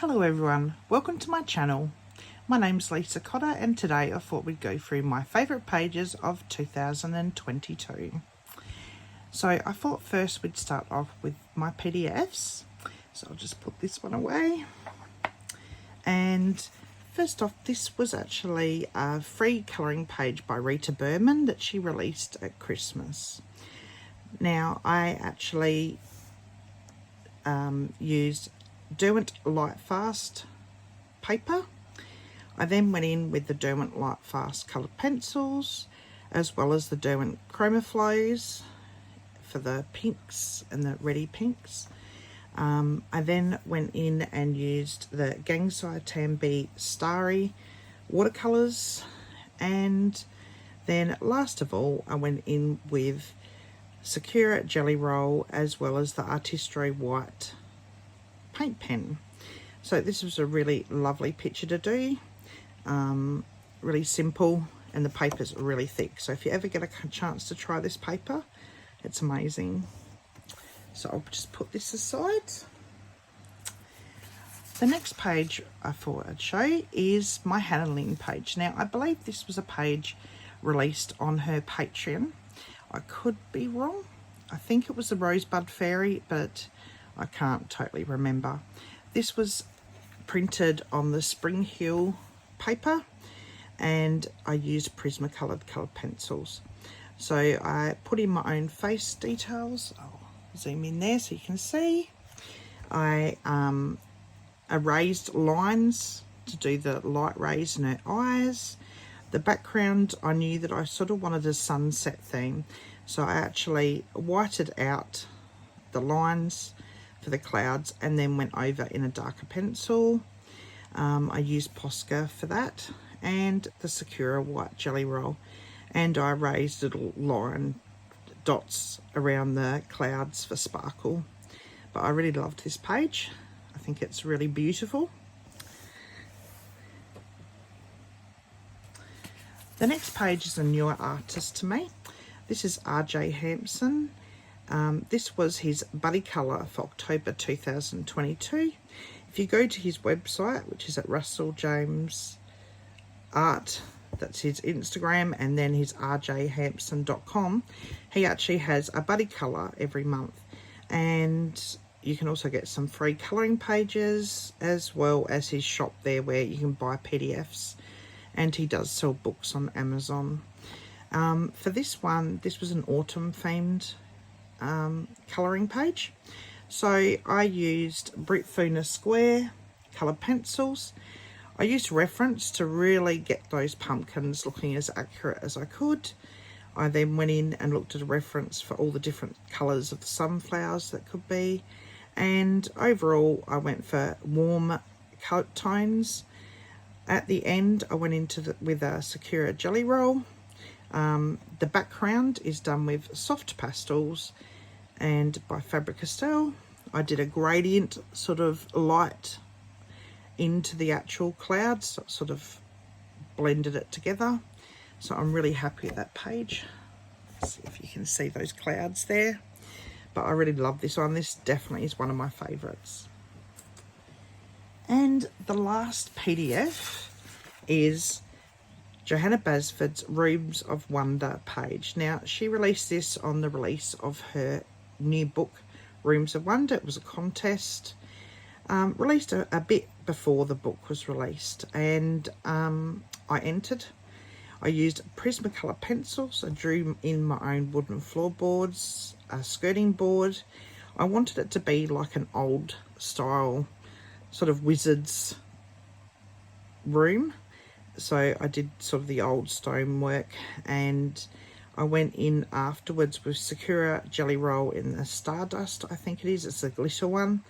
Hello everyone, welcome to my channel. My name's Lisa Cotter and today I thought we'd go through my favourite pages of 2022. So I thought first we'd start off with my PDFs. So I'll just put this one away. And first off, this was actually a free colouring page by Rita Berman that she released at Christmas. Now I actually used Derwent Lightfast paper. I then went in with the Derwent Lightfast coloured pencils, as well as the Derwent Chroma Flows for the pinks and the reddy pinks. I then went in and used the Gangsai Tambi Starry watercolours, and then last of all I went in with Sakura Jelly Roll as well as the Artistry White paint pen. So this was a really lovely picture to do, really simple, and the paper's really thick, so if you ever get a chance to try this paper, it's amazing. So I'll just put this aside. The next page I thought I'd show is my Hannah Lynn page. Now I believe this was a page released on her Patreon. I could be wrong. I think it was the Rosebud Fairy, but I can't totally remember. This was printed on the Spring Hill paper and I used Prismacoloured coloured pencils. So I put in my own face details. I'll zoom in there so you can see. I erased lines to do the light rays in her eyes. The background, I knew that I sort of wanted a sunset theme, so I actually whited out the lines for the clouds and then went over in a darker pencil. I used Posca for that and the Sakura White Jelly Roll, and I raised little line dots around the clouds for sparkle. But I really loved this page. I think it's really beautiful. The next page is a newer artist to me. This is RJ Hampson. This was his buddy colour for October 2022. If you go to his website, which is at Russell James Art, that's his Instagram, and then his rjhampson.com, he actually has a buddy colour every month, and you can also get some free colouring pages as well as his shop there where you can buy PDFs, and he does sell books on Amazon. For this one, this was an autumn themed colouring page. So I used Brit Funa Square coloured pencils. I used reference to really get those pumpkins looking as accurate as I could. I then went in and looked at a reference for all the different colours of the sunflowers that could be, and overall I went for warm coat tones. At the end I went into with a Sakura Jelly Roll. The background is done with soft pastels and by Faber-Castell. I did a gradient sort of light into the actual clouds, so sort of blended it together. So I'm really happy with that page. Let's see if you can see those clouds there. But I really love this one. This definitely is one of my favourites. And the last PDF is Johanna Basford's Rooms of Wonder page. Now, she released this on the release of her new book, Rooms of Wonder. It was a contest, released a bit before the book was released, and I entered. I used Prismacolor pencils. I drew in my own wooden floorboards, a skirting board. I wanted it to be like an old style sort of wizard's room. So I did sort of the old stonework, and I went in afterwards with Sakura Jelly Roll in the Stardust, I think it is. It's a glitter one,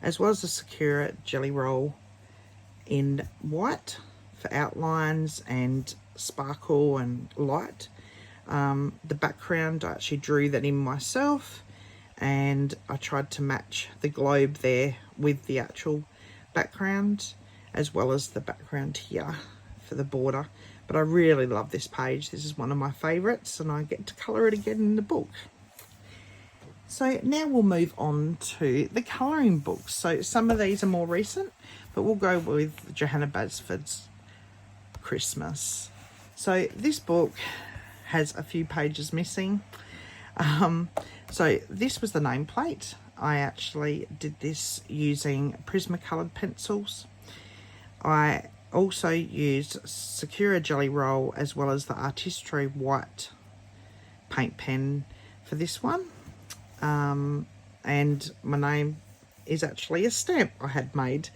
as well as the Sakura Jelly Roll in white for outlines and sparkle and light. The background, I actually drew that in myself, and I tried to match the globe there with the actual background, as well as the background here for the border. But I really love this page. This is one of my favourites, and I get to colour it again in the book. So now we'll move on to the colouring books. So some of these are more recent, but we'll go with Johanna Basford's Christmas. So this book has a few pages missing. So this was the nameplate. I actually did this using Prismacoloured pencils. I also used Sakura Jelly Roll as well as the Artistry White paint pen for this one. And my name is actually a stamp I had made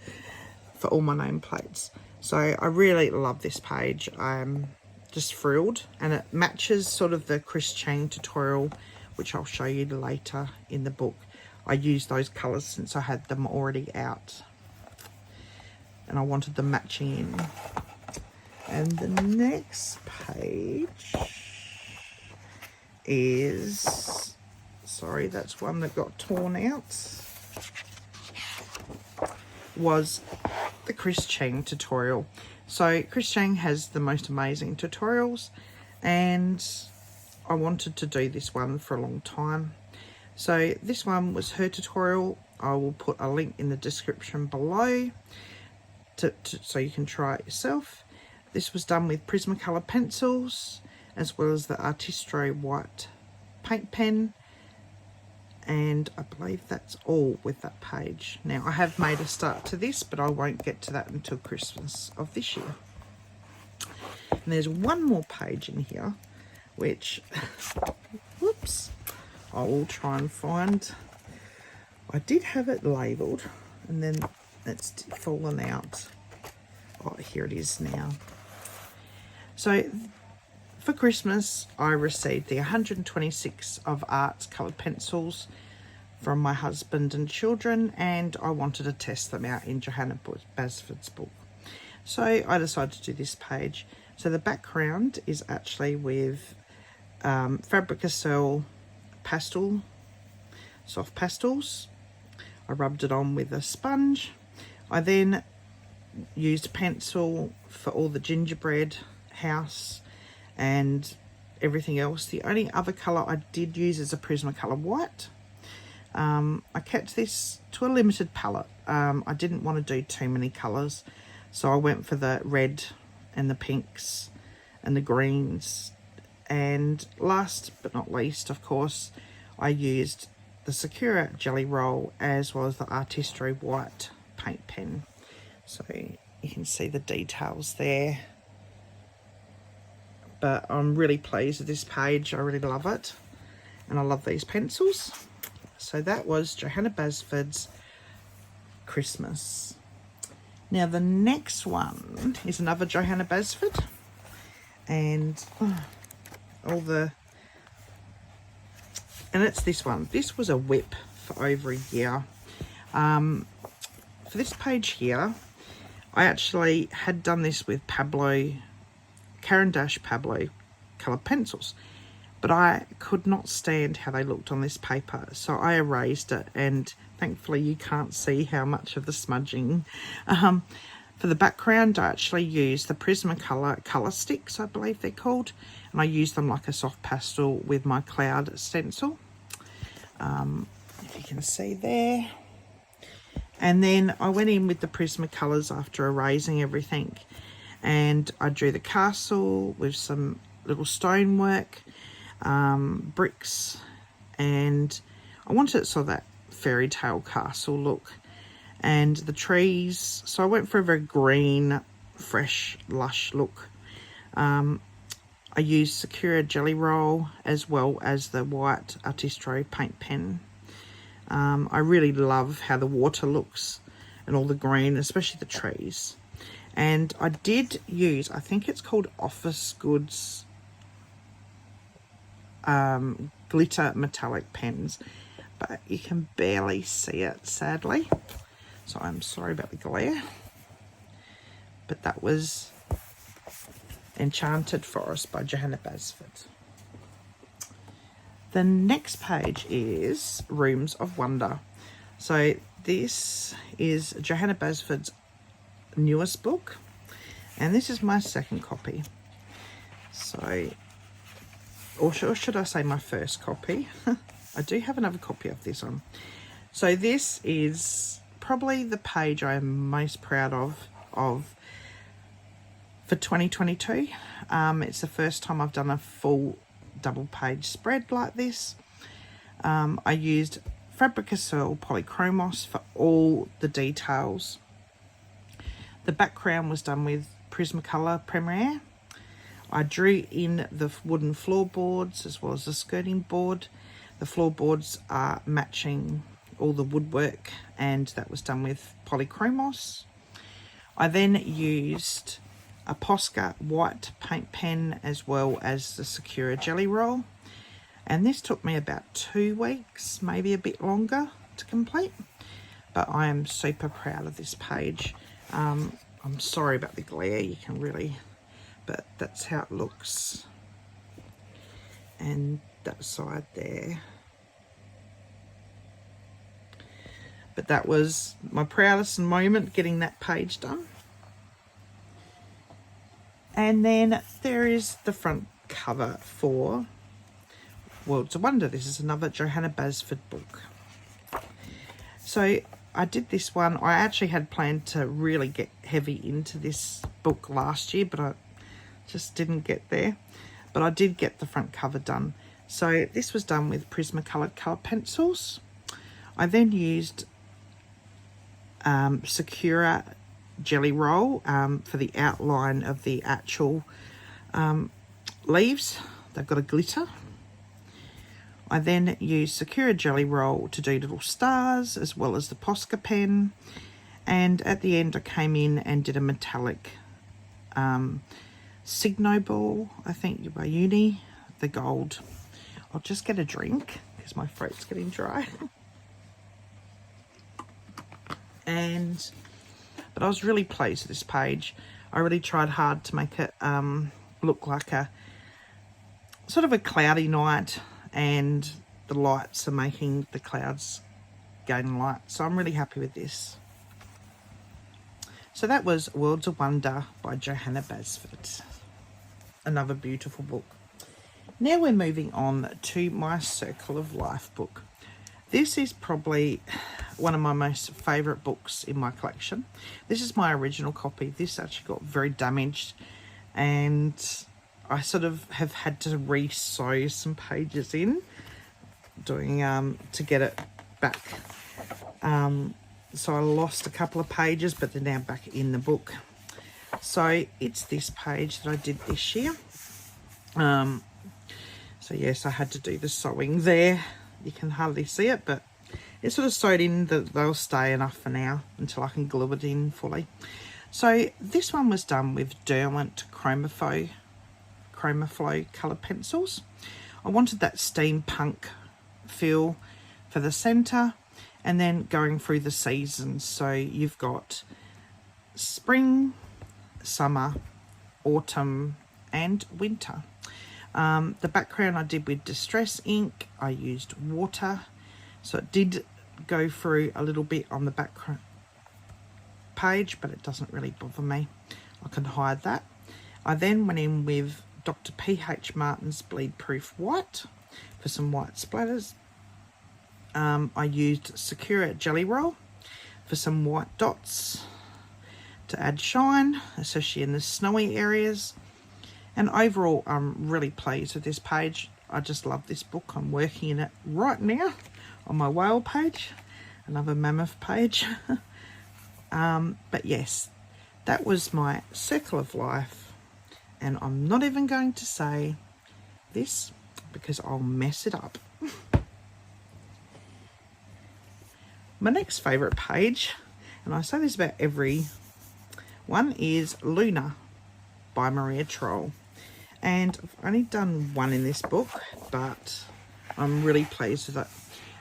for all my nameplates. So I really love this page. I'm just thrilled, and it matches sort of the Chris Cheng tutorial, which I'll show you later in the book. I used those colours since I had them already out, and I wanted them matching in. And the next page is, sorry, that's one that got torn out, was the Chris Cheng tutorial. So Chris Cheng has the most amazing tutorials, and I wanted to do this one for a long time. So this one was her tutorial. I will put a link in the description below so you can try it yourself. This was done with Prismacolor pencils as well as the Artistry White paint pen, and I believe that's all with that page. Now I have made a start to this, but I won't get to that until Christmas of this year. And there's one more page in here which whoops, I will try and find. I did have it labelled and then it's fallen out. Oh, here it is now. So for Christmas I received the 126 of Arts coloured pencils from my husband and children, and I wanted to test them out in Johanna Basford's book. So I decided to do this page. So the background is actually with Fabric-A-Cell pastel, soft pastels. I rubbed it on with a sponge. I then used pencil for all the gingerbread house and everything else. The only other colour I did use is a Prismacolor white. I kept this to a limited palette. I didn't want to do too many colours, so I went for the red and the pinks and the greens. And last but not least, of course, I used the Sakura Jelly Roll as well as the Artistry White paint pen. So you can see the details there. But I'm really pleased with this page. I really love it, and I love these pencils. So that was Johanna Basford's Christmas. Now the next one is another Johanna Basford, and it's this one. This was a whip for over a year. For this page here, I actually had done this with Caran d'Ache Pablo coloured pencils, but I could not stand how they looked on this paper, so I erased it, and thankfully you can't see how much of the smudging. For the background, I actually used the Prismacolor colour sticks, I believe they're called, and I used them like a soft pastel with my cloud stencil, if you can see there. And then I went in with the Prismacolors after erasing everything, and I drew the castle with some little stonework, bricks, and I wanted it sort of that fairy tale castle look, and the trees. So I went for a very green, fresh, lush look. I used Sakura Jelly Roll as well as the white Artistry paint pen. I really love how the water looks and all the green, especially the trees. And I did use, I think it's called Office Goods glitter metallic pens, but you can barely see it, sadly. So I'm sorry about the glare. But that was Enchanted Forest by Johanna Basford. The next page is Rooms of Wonder. So this is Johanna Basford's newest book, and this is my second copy. So, or should I say my first copy? I do have another copy of this one. So this is probably the page I am most proud of for 2022. It's the first time I've done a full double page spread like this. I used Fabric-Cell Polychromos for all the details. The background was done with Prismacolor Premier. I drew in the wooden floorboards as well as the skirting board. The floorboards are matching all the woodwork, and that was done with Polychromos. I then used a Posca white paint pen as well as the Sakura Jelly Roll, and this took me about 2 weeks, maybe a bit longer to complete, but I am super proud of this page. I'm sorry about the glare, you can really, but that's how it looks. And that side there. But that was my proudest moment, getting that page done. And then there is the front cover for Worlds of Wonder. This is another Johanna Basford book. So I did this one. I actually had planned to really get heavy into this book last year, but I just didn't get there. But I did get the front cover done. So this was done with Prismacolor colour pencils. I then used Sakura Jelly Roll for the outline of the actual leaves. They've got a glitter. I then used Sakura Jelly Roll to do little stars as well as the Posca pen, and at the end I came in and did a metallic Signo ball, I think by Uni, the gold. I'll just get a drink because my throat's getting dry. But I was really pleased with this page. I really tried hard to make it look like a sort of a cloudy night, and the lights are making the clouds gain light. So I'm really happy with this. So that was Worlds of Wonder by Johanna Basford. Another beautiful book. Now we're moving on to my Circle of Life book. This is probably one of my most favourite books in my collection. This is my original copy. This actually got very damaged, and I sort of have had to re-sew some pages in doing to get it back. So I lost a couple of pages, but they're now back in the book. So it's this page that I did this year. So yes, I had to do the sewing there. You can hardly see it, but it's sort of sewed in that they'll stay enough for now until I can glue it in fully. So this one was done with Derwent Chromaflow colour pencils. I wanted that steampunk feel for the centre, and then going through the seasons. So you've got spring, summer, autumn and winter. The background I did with Distress ink. I used water, so it did go through a little bit on the back page, but it doesn't really bother me. I can hide that. I then went in with Dr. P.H. Martin's Bleed Proof White for some white splatters. I used Sakura Jelly Roll for some white dots to add shine, especially in the snowy areas. And overall, I'm really pleased with this page. I just love this book. I'm working in it right now on my whale page, another mammoth page. But yes, that was my Circle of Life. And I'm not even going to say this because I'll mess it up. My next favourite page, and I say this about every one, is Luna by Maria Troll. And I've only done one in this book, but I'm really pleased with it.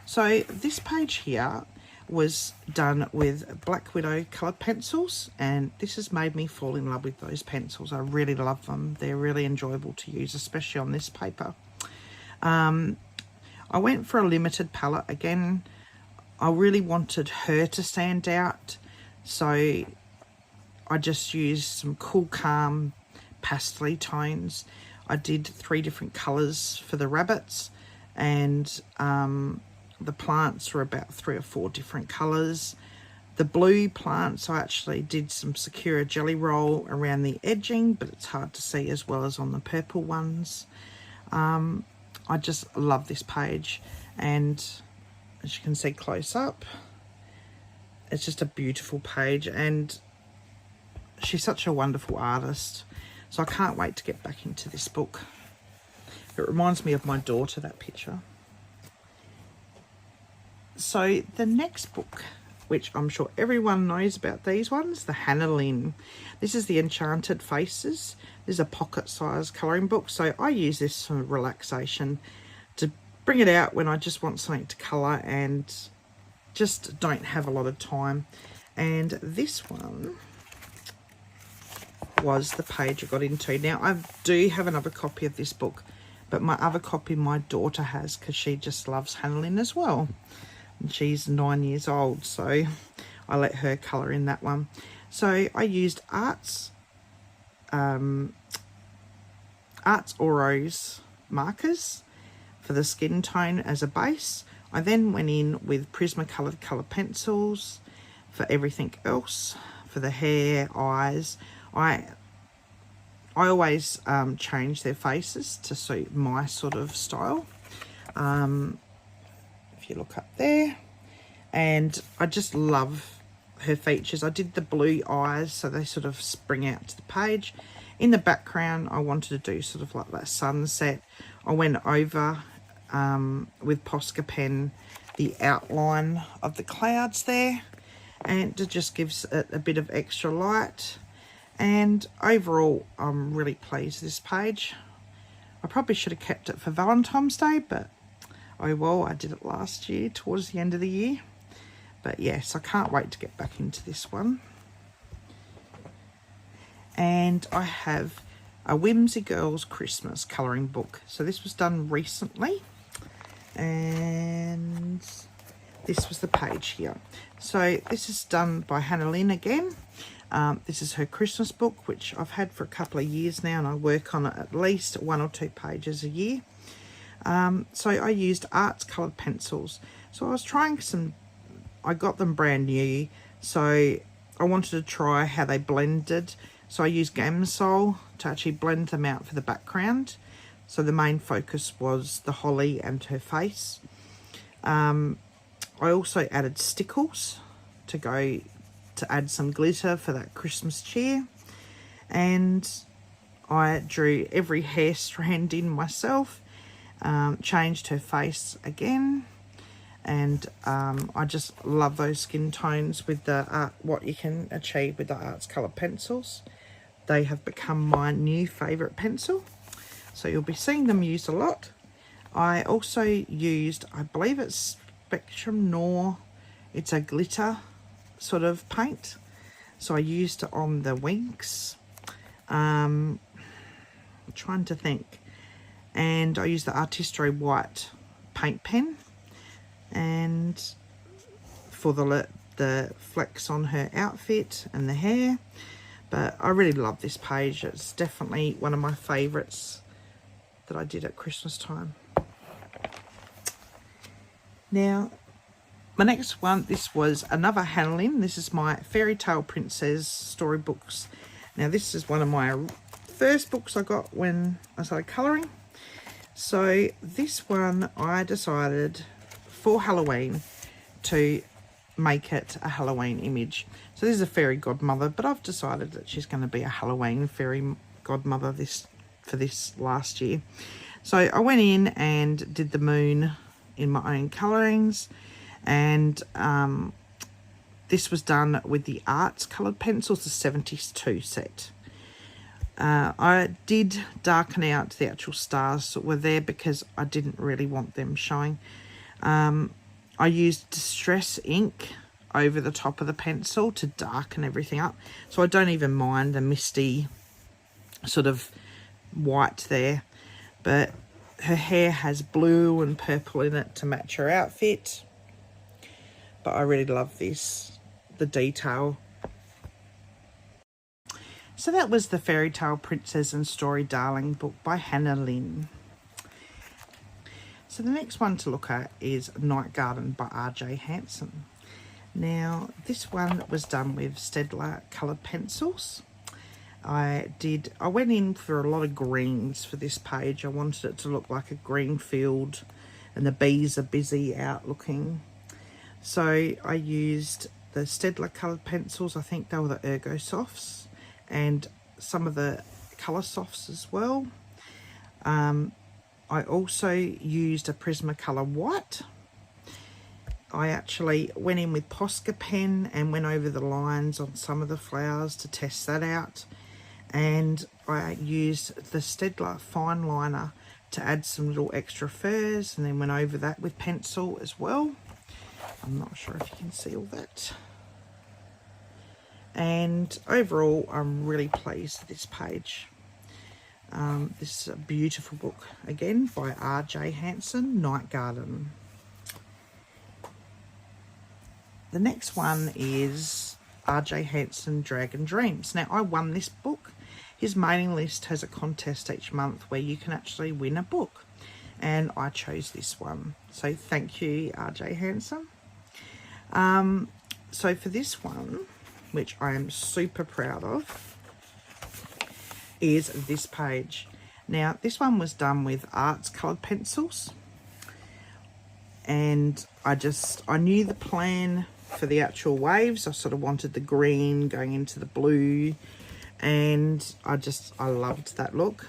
So this page here was done with Black Widow coloured pencils, and this has made me fall in love with those pencils. I really love them. They're really enjoyable to use, especially on this paper. I went for a limited palette. Again, I really wanted her to stand out, so I just used some cool, calm pastel tones. I did 3 different colours for the rabbits, and the plants were about 3 or 4 different colours. The blue plants, I actually did some Sakura jelly roll around the edging, but it's hard to see as well as on the purple ones. I just love this page, and as you can see close up, it's just a beautiful page, and she's such a wonderful artist. So I can't wait to get back into this book. It reminds me of my daughter, that picture. So the next book, which I'm sure everyone knows about these ones, the Hannah Lynn. This is the Enchanted Faces. This is a pocket-sized colouring book, so I use this for relaxation, to bring it out when I just want something to colour and just don't have a lot of time. And this one was the page I got into. Now, I do have another copy of this book, but my other copy my daughter has, because she just loves Hannah Lynn as well. And she's 9 years old, so I let her colour in that one. So I used Arts Auros markers for the skin tone as a base. I then went in with Prismacoloured colour pencils for everything else, for the hair, eyes. I always change their faces to suit my sort of style. If you look up there, and I just love her features. I did the blue eyes so they sort of spring out to the page. In the background, I wanted to do sort of like that sunset. I went over with Posca pen the outline of the clouds there, and it just gives it a bit of extra light. And overall, I'm really pleased with this page. I probably should have kept it for Valentine's Day, but oh well, I did it last year towards the end of the year. But yes, I can't wait to get back into this one. And I have a Whimsy Girls Christmas colouring book. So this was done recently, and this was the page here. So this is done by Hannah Lynn again. This is her Christmas book, which I've had for a couple of years now, and I work on it at least 1 or 2 pages a year. So I used Arts coloured pencils. So I was trying some, I got them brand new, so I wanted to try how they blended. So I used Gamsol to actually blend them out for the background. So the main focus was the holly and her face. I also added stickles to add some glitter for that Christmas cheer. And I drew every hair strand in myself. Changed her face again, and I just love those skin tones with the art, what you can achieve with the Arts Colour pencils. They have become my new favourite pencil, so you'll be seeing them used a lot. I also used, I believe it's Spectrum Noir, it's a glitter sort of paint, so I used it on the wings. I'm trying to think. And I used the Artistry White paint pen, and for the flecks on her outfit and the hair. But I really love this page. It's definitely one of my favourites that I did at Christmas time. Now, my next one, this was another Hannah Lynn. This is my Fairy Tale Princess storybooks. Now, this is one of my first books I got when I started colouring. So this one, I decided for Halloween to make it a Halloween image. So this is a fairy godmother, but I've decided that she's going to be a Halloween fairy godmother for this last year. So I went in and did the moon in my own colourings, and this was done with the Arts coloured pencils, the 72 set. I did darken out the actual stars that were there because I didn't really want them showing. I used Distress ink over the top of the pencil to darken everything up, so I don't even mind the misty sort of white there. But her hair has blue and purple in it to match her outfit. But I really love this, the detail. So that was the Fairy Tale Princess and Story Darling book by Hannah Lynn. So the next one to look at is Night Garden by R.J. Hanson. Now this one was done with Staedtler coloured pencils. I went in for a lot of greens for this page. I wanted it to look like a green field and the bees are busy out looking. So I used the Staedtler coloured pencils. I think they were the Ergo Softs and some of the Colour Softs as well. I also used a Prismacolor white. I actually went in with Posca pen and went over the lines on some of the flowers to test that out. And I used the Staedtler fine liner to add some little extra furs, and then went over that with pencil as well. I'm not sure if you can see all that. And overall, I'm really pleased with this page. This is a beautiful book, again, by R.J. Hansen, Night Garden. The next one is R.J. Hansen, Dragon Dreams. Now, I won this book. His mailing list has a contest each month where you can actually win a book. And I chose this one. So thank you, R.J. Hansen. So for this one, which I am super proud of, is this page. Now, this one was done with Arts coloured pencils. And I knew the plan for the actual waves. I sort of wanted the green going into the blue, and I loved that look.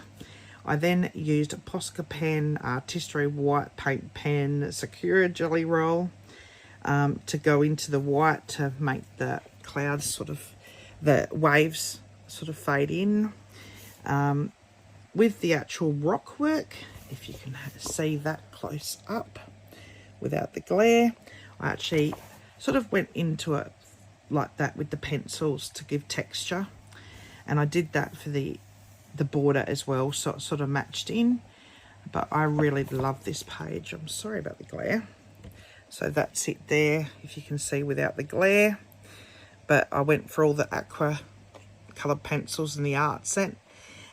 I then used a Posca pen, Artistry white paint pen, Sakura Jelly Roll to go into the white to make the clouds the waves sort of fade in. With the actual rock work, if you can see that close up without the glare, I actually sort of went into it like that with the pencils to give texture, and I did that for the border as well, so it sort of matched in. But I really love this page. I'm sorry about the glare. So that's it there, if you can see without the glare. But I went for all the aqua coloured pencils in the art set,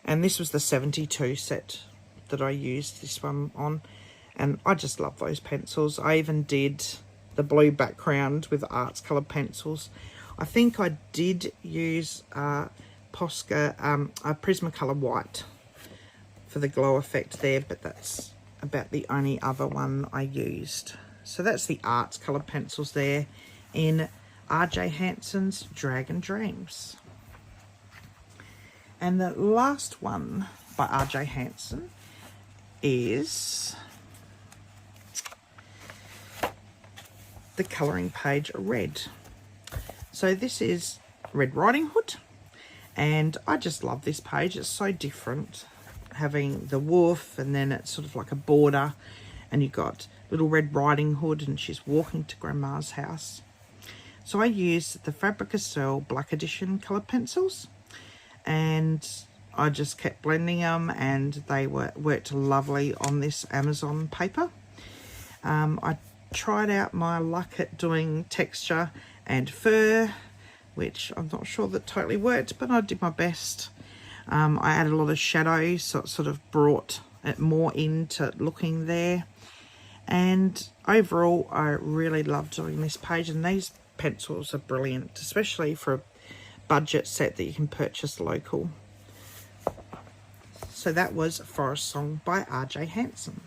and this was the 72 set that I used this one on, and I just love those pencils. I even did the blue background with arts coloured pencils. I think I did use Posca, a Prismacolor white for the glow effect there, but that's about the only other one I used. So that's the arts coloured pencils there in R.J. Hansen's Dragon Dreams. And the last one by R.J. Hansen is the colouring page Red. So this is Red Riding Hood, and I just love this page. It's so different, having the wolf and then it's sort of like a border, and you've got little Red Riding Hood and she's walking to Grandma's house. So I used the Faber-Castell Black Edition coloured pencils, and I just kept blending them, and they worked lovely on this Amazon paper. I tried out my luck at doing texture and fur, which I'm not sure that totally worked, but I did my best. I added a lot of shadows, so it sort of brought it more into looking there. And overall, I really love doing this page, and these pencils are brilliant, especially for a budget set that you can purchase local. So that was Forest Song by R.J. Hansen.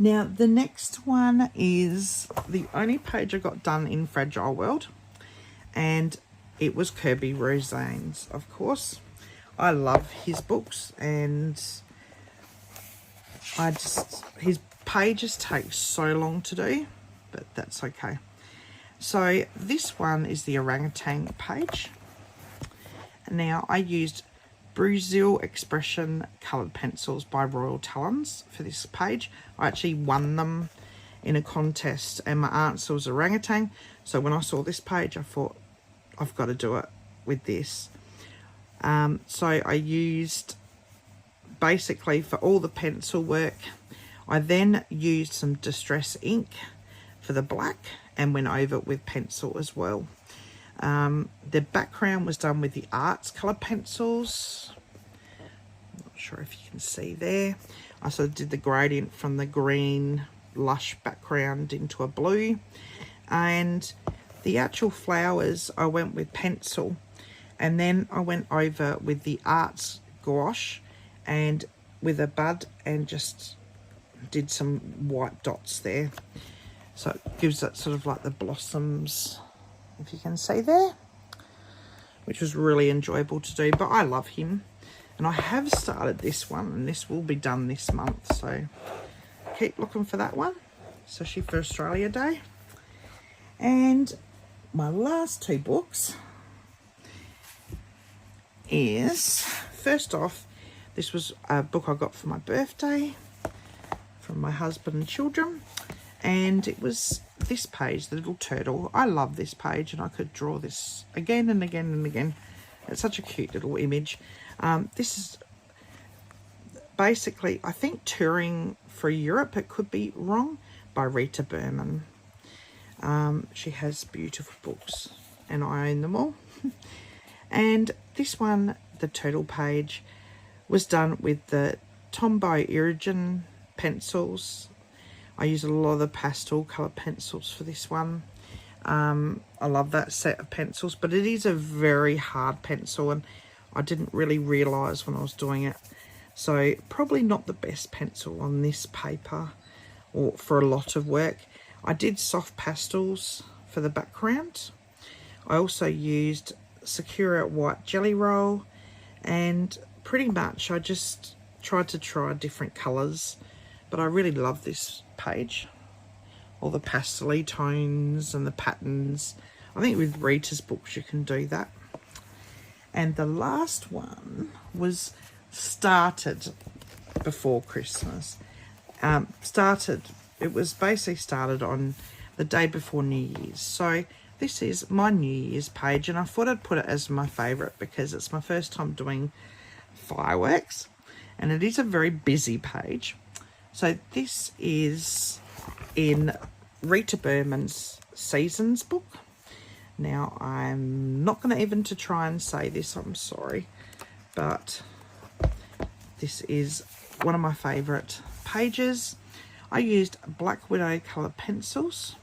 Now the next one is the only page I got done in Fragile World, and it was Kirby Rosane's, of course. I love his books, and his pages take so long to do, but that's okay. So this one is the orangutan page. Now I used Brazil Expression coloured pencils by Royal Talons for this page. I actually won them in a contest, and my answer was orangutan. So when I saw this page, I thought, I've got to do it with this. So I used, basically for all the pencil work, I then used some Distress ink for the black and went over it with pencil as well. The background was done with the Arts coloured pencils. I'm not sure if you can see there. I sort of did the gradient from the green lush background into a blue. And The actual flowers I went with pencil, and then I went over with the arts gouache and with a bud and just did some white dots there. So it gives that sort of like the blossoms, if you can see there, which was really enjoyable to do. But I love him, and I have started this one, and this will be done this month, so keep looking for that one, especially for Australia Day. And my last two books is, first off, this was a book I got for my birthday from my husband and children, and it was this page, the little turtle. I love this page, and I could draw this again and again and again. It's such a cute little image. This is basically, I think, Touring for Europe, it could be wrong, by Rita Berman. She has beautiful books, and I own them all. And this one, the turtle page, was done with the Tombow Iridium pencils. I use a lot of the pastel colour pencils for this one. I love that set of pencils, but it is a very hard pencil, and I didn't really realise when I was doing it. So probably not the best pencil on this paper or for a lot of work. I did soft pastels for the background. I also used Sakura white jelly roll, and pretty much I just tried to try different colours, but I really love this page. All the pastel tones and the patterns. I think with Rita's books you can do that. And the last one was started before Christmas. It was basically started on the day before New Year's. So this is my New Year's page, and I thought I'd put it as my favourite because it's my first time doing fireworks, and it is a very busy page. So this is in Rita Berman's Seasons book. Now, I'm not going to even to try and say this, I'm sorry, but this is one of my favourite pages. I used Black Widow colour pencils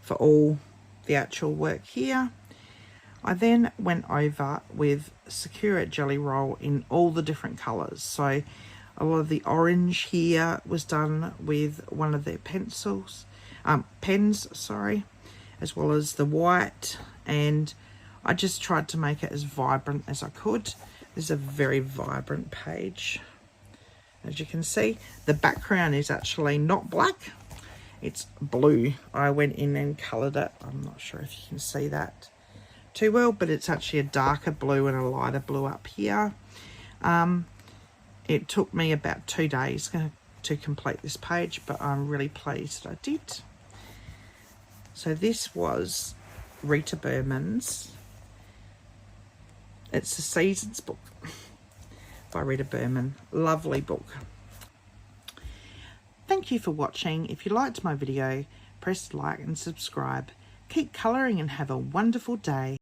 for all the actual work here. I then went over with Sakura jelly roll in all the different colours. So a lot of the orange here was done with one of their pens, as well as the white, and I just tried to make it as vibrant as I could. This is a very vibrant page. As you can see, the background is actually not black, it's blue. I went in and coloured it. I'm not sure if you can see that too well, but it's actually a darker blue and a lighter blue up here. It took me about 2 days to complete this page, but I'm really pleased that I did. So this was Rita Berman's, it's the Seasons book by Rita Berman. Lovely book. Thank you for watching. If you liked my video, press like and subscribe. Keep colouring and have a wonderful day.